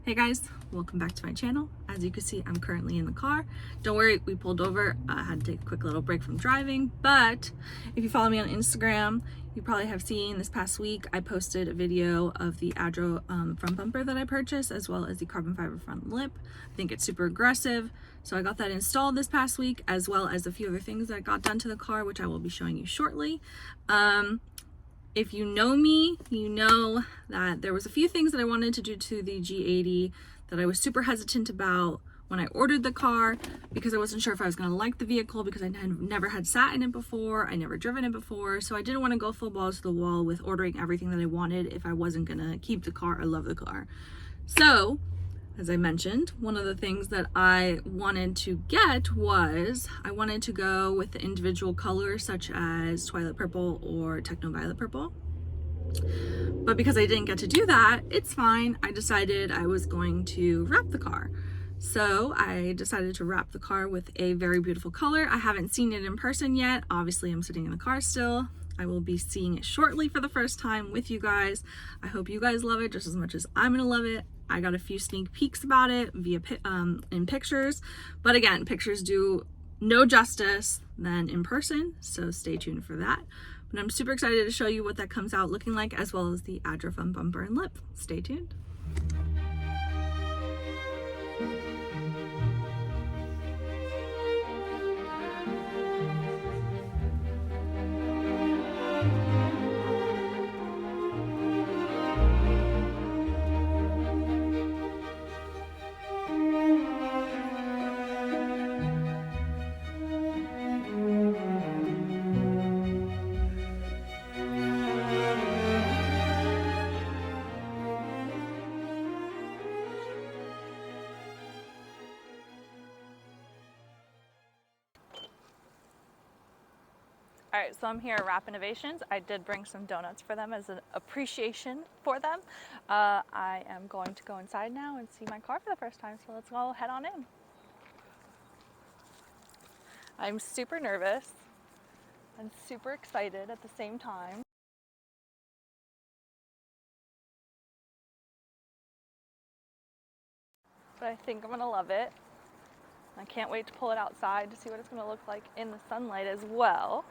Hey guys, welcome back to my channel. As you can see, I'm currently in the car. Don't worry, we pulled over. I had to take a quick little break from driving, but if you follow me on Instagram, you probably have seen this past week I posted a video of the ADRO front bumper that I purchased, as well as the carbon fiber front lip. I think it's super aggressive, so I got that installed this past week, as well as a few other things that got done to the car, which I will be showing you shortly. If you know me, you know that there was a few things that I wanted to do to the G80 that I was super hesitant about when I ordered the car, because I wasn't sure if I was going to like the vehicle, because I never had sat in it before, I never driven it before, so I didn't want to go full balls to the wall with ordering everything that I wanted if I wasn't going to keep the car or love the car. So, as I mentioned, one of the things that I wanted to get was, I wanted to go with the individual colors such as Twilight Purple or Techno Violet Purple. But because I didn't get to do that, it's fine. I decided I was going to wrap the car. So I decided to wrap the car with a very beautiful color. I haven't seen it in person yet. Obviously, I'm sitting in the car still. I will be seeing it shortly for the first time with you guys. I hope you guys love it just as much as I'm gonna love it. I got a few sneak peeks about it via in pictures, but again, pictures do no justice than in person, so stay tuned for that. But I'm super excited to show you what that comes out looking like, as well as the ADRO front bumper and lip. Stay tuned. All right, so I'm here at Wrap Innovations. I did bring some donuts for them as an appreciation for them. I am going to go inside now and see my car for the first time, so let's go head on in. I'm super nervous and super excited at the same time. But I think I'm gonna love it. I can't wait to pull it outside to see what it's gonna look like in the sunlight as well.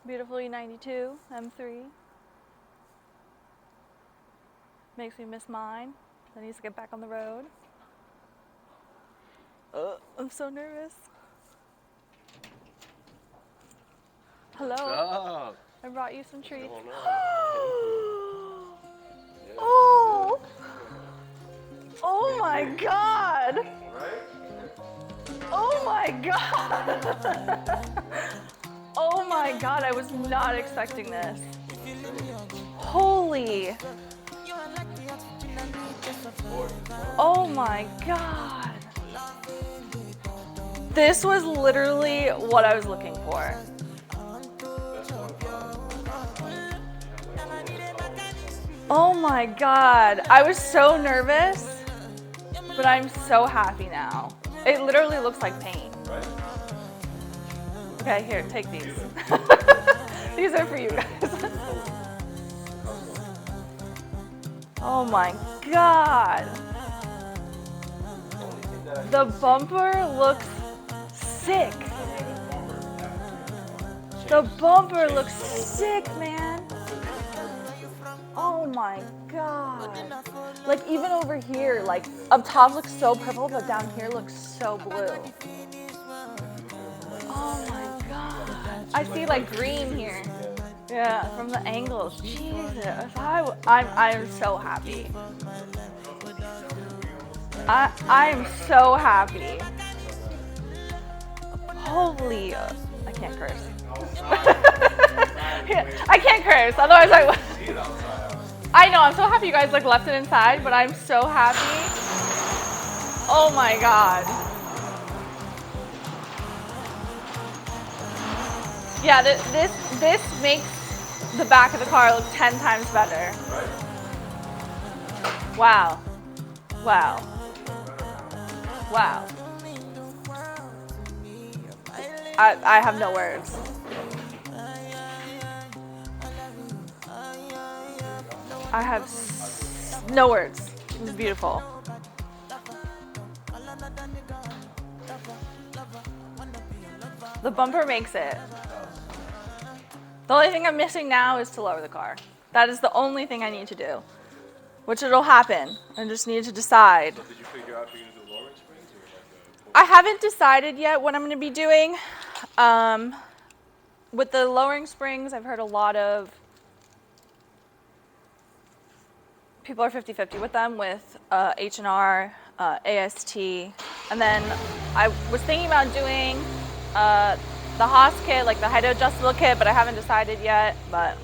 Beautiful E92 M3. Makes me miss mine. That needs to get back on the road. I'm so nervous. Hello. Stop. I brought you some treats. Oh, Oh! Oh my God! Oh my God! Oh my God, I was not expecting this. Holy. Oh my God. This was literally what I was looking for. Oh my God. I was so nervous, but I'm so happy now. It literally looks like paint. Okay, here, take these. These are for you guys. Oh my God. The bumper looks sick. The bumper looks sick, man. Oh my God. Like even over here, like up top looks so purple, but down here looks so blue. Oh my God. I see like green here. Yeah, from the angles. Jesus. I'm so happy. I am so happy. Holy, I can't curse. I can't curse, otherwise I would. I know, I'm so happy you guys like left it inside, but I'm so happy. Oh my God. Yeah, this makes the back of the car look 10 times better. Wow. Wow. Wow. I have no words. I have no words. It's beautiful. The bumper makes it. The only thing I'm missing now is to lower the car. That is the only thing I need to do, which it'll happen. I just need to decide. So did you figure out if you're going to do lowering springs or like I haven't decided yet what I'm going to be doing. With the lowering springs, I've heard a lot of people are 50-50 with them, with H&R, AST, and then I was thinking about doing the Haas kit, like the height adjustable kit, but I haven't decided yet. But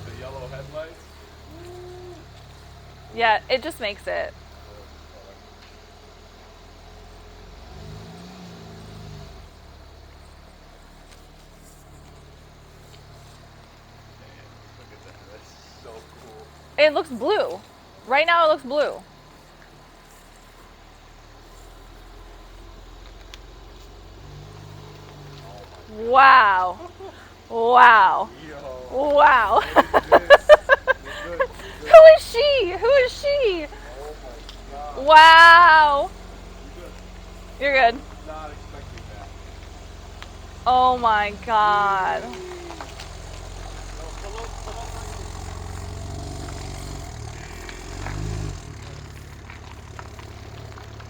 the yellow headlights? yeah, it just makes it. Look at that, that's so cool. It looks blue. Right now it looks blue. Wow. Wow. Yo. Wow. Who is she? Who is she? Oh my god. Wow. You're good. Not expecting that. Oh my god.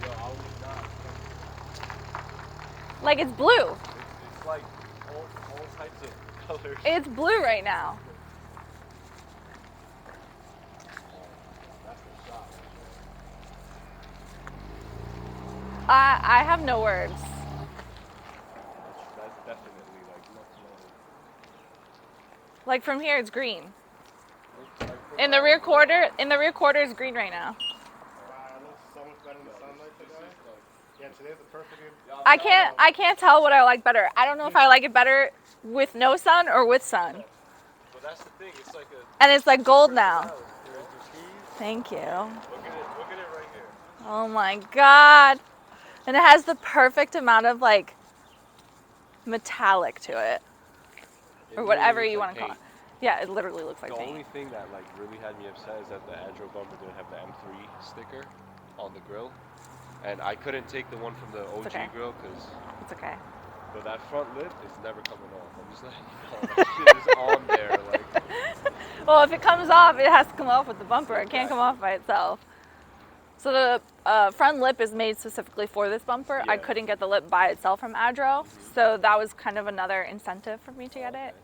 Yo, I was not. Like it's blue. It's like all types of colors. It's blue right now. That's the shot. I have no words. That's definitely like nothing. Like from here it's green. In the rear quarter, it's green right now. Wow, it looks so much better in the sunlight today. Yeah, today's the perfect. I can't tell what I like better. I don't know if I like it better with no sun or with sun. But that's the thing. It's like a. And it's like gold now. There's your keys. Thank you. Look at it. Look at it right here. Oh my god. And it has the perfect amount of like metallic to it. Or whatever you want to call it. Yeah, it literally looks like The paint. only thing that like really had me upset is that the ADRO bumper didn't have the M3 sticker on the grill, and I couldn't take the one from the OG okay. grill because. It's okay. But that front lip is never coming off. I'm just letting you know. That shit is on there. Like. Well, if it comes off, it has to come off with the bumper. It can't come off by itself. So the front lip is made specifically for this bumper. Yeah. I couldn't get the lip by itself from ADRO, so that was kind of another incentive for me to get it.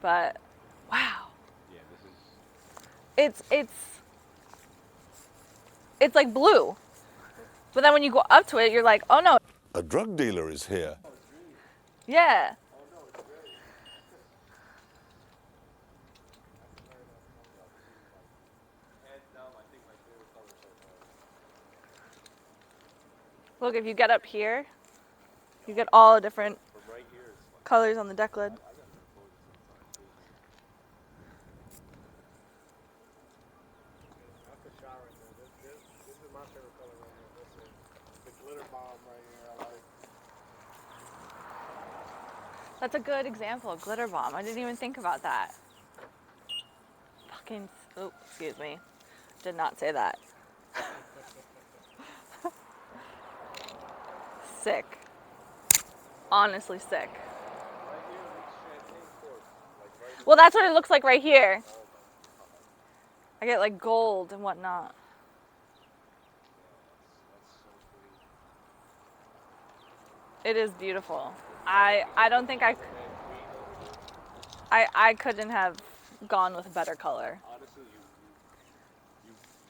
But wow, Yeah, this is. it's like blue. But then when you go up to it, you're like, oh no. A drug dealer is here. Yeah. Look, if you get up here, you get all the different colors on the deck lid. That's the shot right there. This is my favorite color right here. This is the glitter bomb right here. I like. That's a good example of glitter bomb. I didn't even think about that. Fucking, oh, excuse me. Did not say that. Sick. Honestly sick. Well, that's what it looks like right here. I get like gold and whatnot. It is beautiful. I don't think I couldn't have gone with a better color. Honestly,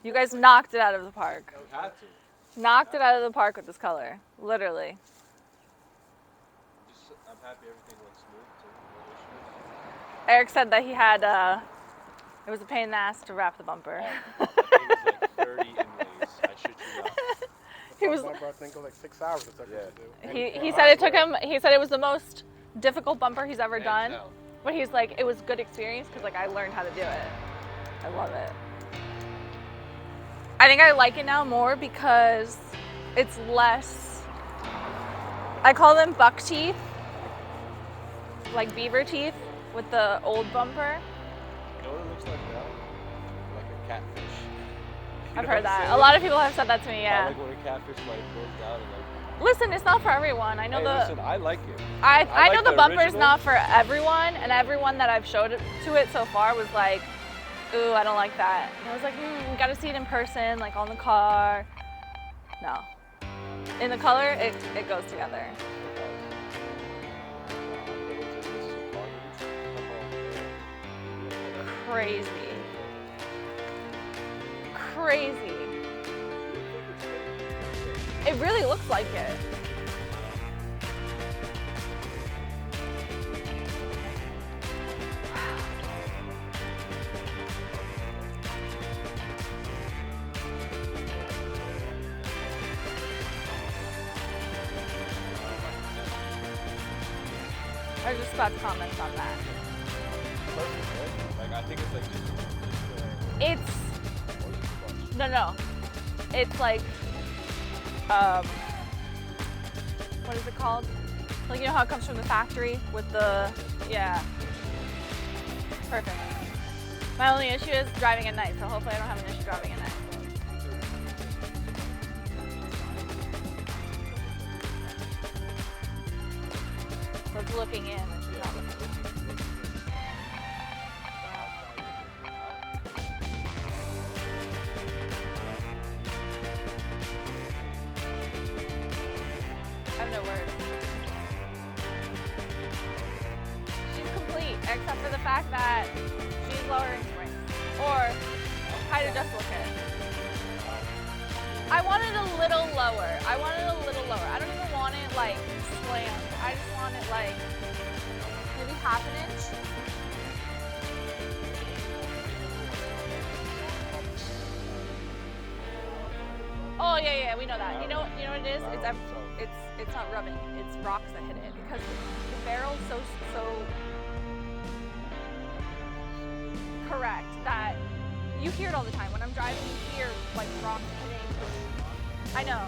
You guys knocked it out of the park. you had to. Knocked it out of the park with this color. Literally. I'm happy everything went smooth. So no issues. Eric said that he had, it was a pain in the ass to wrap the bumper. That thing was like 30 inlays. I shit you not. He was, Bumper, I think it was like 6 hours it took us to do. he said it took him, he said it was the most difficult bumper he's ever Hands done. down. But he's like, it was a good experience because like I learned how to do it. I love it. I think I like it now more because it's less, I call them buck teeth, like beaver teeth with the old bumper. You know what it looks like now? Like a catfish. You I've know heard what I'm that. saying? A lot of people have said that to me, How, yeah. like when a catfish like goes down and like. Listen, it's not for everyone. I know Hey, listen, I like it. I like know the the bumper's original. not for everyone, and everyone that I've showed it to it so far was like, ooh, I don't like that. And I was like, you gotta see it in person, like on the car. No. In the color, it goes together. Crazy. Crazy. It really looks like it. I was just about to comment on that. Perfect, right? Like I think it's like just It's no. It's like what is it called? Like you know how it comes from the factory with the yeah. Perfect. My only issue is driving at night, so hopefully I don't have an issue driving at night. So it's looking in. It's not looking in. I have no words. She's complete, except for the fact that she's lowering springs. Or height adjustable kit. I want it a little lower. I don't even want it like slammed. I just want it like maybe half an inch. Oh yeah, we know that. You know what it is? It's not rubbing. It's rocks that hit it because the barrel's so correct that you hear it all the time. When I'm driving, you hear like rocks hitting. I know.